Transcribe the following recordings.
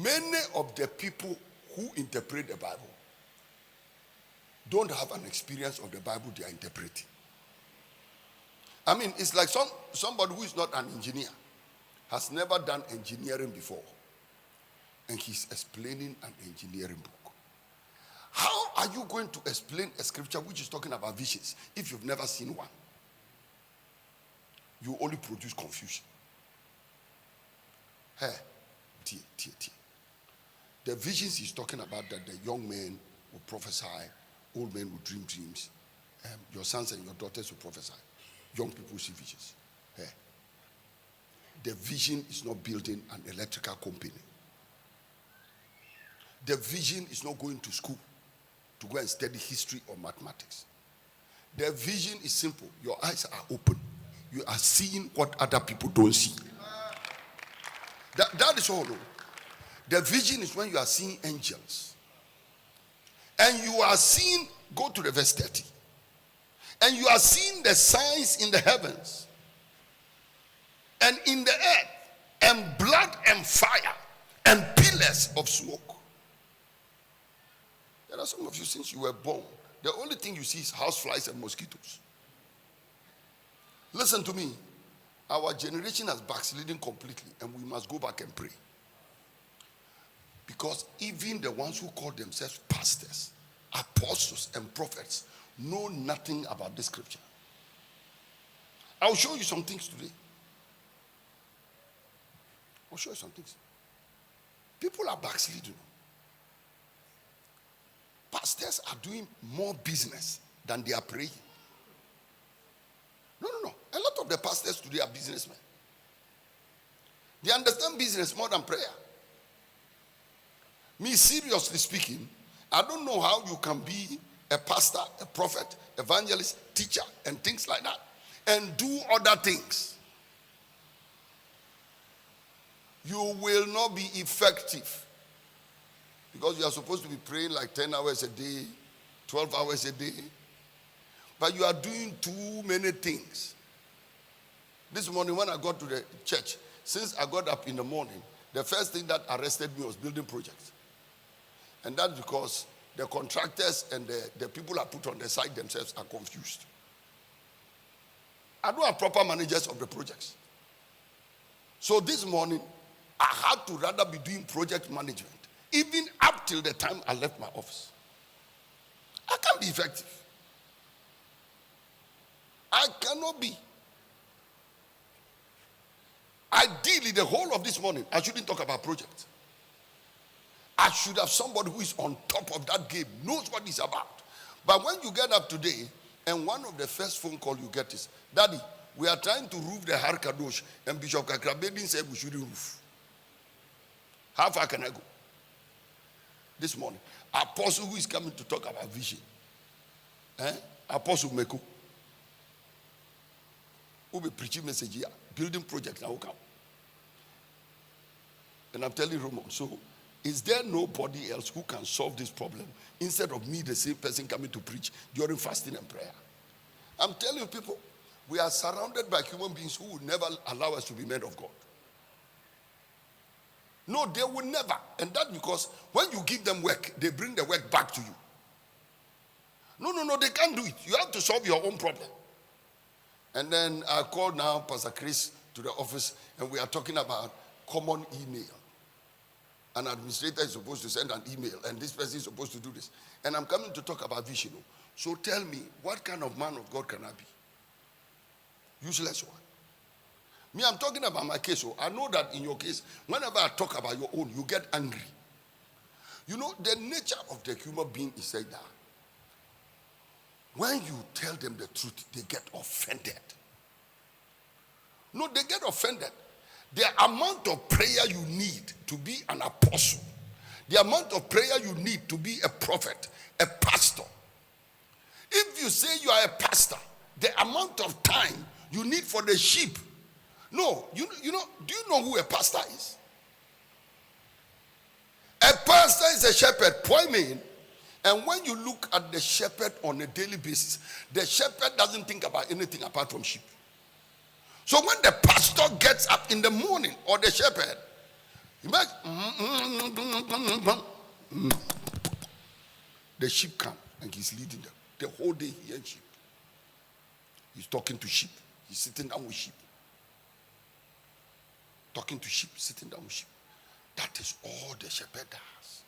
Many of the people who interpret the Bible don't have an experience of the Bible they are interpreting. I mean, it's like somebody who is not an engineer, has never done engineering before, and he's explaining an engineering book. How are you going to explain a scripture which is talking about visions if you've never seen one? You only produce confusion. Hey, the visions he's talking about, that the young men will prophesy, old men will dream dreams, your sons and your daughters will prophesy, young people see visions. Hey, the vision is not building an electrical company. The vision is not going to school to go and study history or mathematics. The vision is simple. Your eyes are open. You are seeing what other people don't see. That is all. The vision is when you are seeing angels. And you are seeing, go to the verse 30. And you are seeing the signs in the heavens and in the earth, and blood and fire and pillars of smoke. There are some of you, since you were born, the only thing you see is houseflies and mosquitoes. Listen to me. Our generation has backslidden completely, and we must go back and pray. Because even the ones who call themselves pastors, apostles, and prophets know nothing about this scripture. I'll show you some things today. I'll show you some things. People are backsliding. Pastors are doing more business than they are praying. No. A lot of the pastors today are businessmen. They understand business more than prayer. Me, seriously speaking, I don't know how you can be a pastor, a prophet, evangelist, teacher, and things like that, and do other things. You will not be effective. Because you are supposed to be praying like 10 hours a day, 12 hours a day. But you are doing too many things. This morning when I got to the church, since I got up in the morning, the first thing that arrested me was building projects. And that's because the contractors and the people I put on the site themselves are confused. I don't have proper managers of the projects. So this morning, I had to rather be doing project management, even up till the time I left my office. I can't be effective. I cannot be. Ideally, the whole of this morning, I shouldn't talk about projects. I should have somebody who is on top of that game, knows what it's about. But when you get up today, and one of the first phone call you get is, Daddy, we are trying to roof the Har Kadosh, and Bishop Kakrabedin said we shouldn't roof. How far can I go? This morning, apostle who is coming to talk about vision. Apostle Meko. Who be preaching message here, building project now come. And I'm telling Roman, so is there nobody else who can solve this problem instead of me, the same person coming to preach during fasting and prayer? I'm telling you people, we are surrounded by human beings who will never allow us to be men of God. No, they will never. And that's because when you give them work, they bring the work back to you. No, they can't do it. You have to solve your own problem. And then I called now Pastor Chris to the office, and we are talking about common email. An administrator is supposed to send an email, and this person is supposed to do this. And I'm coming to talk about vision. So tell me, what kind of man of God can I be? Useless one. Me, I'm talking about my case. So I know that in your case, whenever I talk about your own, you get angry. You know, the nature of the human being is like that. When you tell them the truth, they get offended. No, they get offended. The amount of prayer you need to be an apostle, the amount of prayer you need to be a prophet, a pastor. If you say you are a pastor, the amount of time you need for the sheep. No, you know, do you know who a pastor is? A pastor is a shepherd, point. And when you look at the shepherd on a daily basis, the shepherd doesn't think about anything apart from sheep. So when the pastor gets up in the morning, or the shepherd, The sheep come and he's leading them. The whole day he hears sheep. He's talking to sheep. He's sitting down with sheep. Talking to sheep, sitting down with sheep. That is all the shepherd does.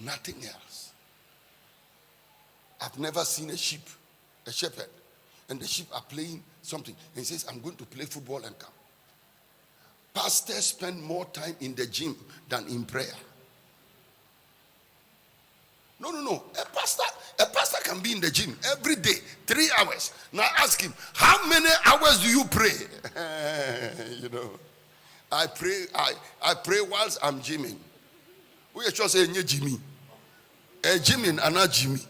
Nothing else. I've never seen a shepherd, and the sheep are playing something. And he says, I'm going to play football and come. Pastors spend more time in the gym than in prayer. No. A pastor can be in the gym every day, 3 hours. Now ask him, how many hours do you pray? I pray whilst I'm gymming. We are just saying Jimmy. Gymming and not Jimmy.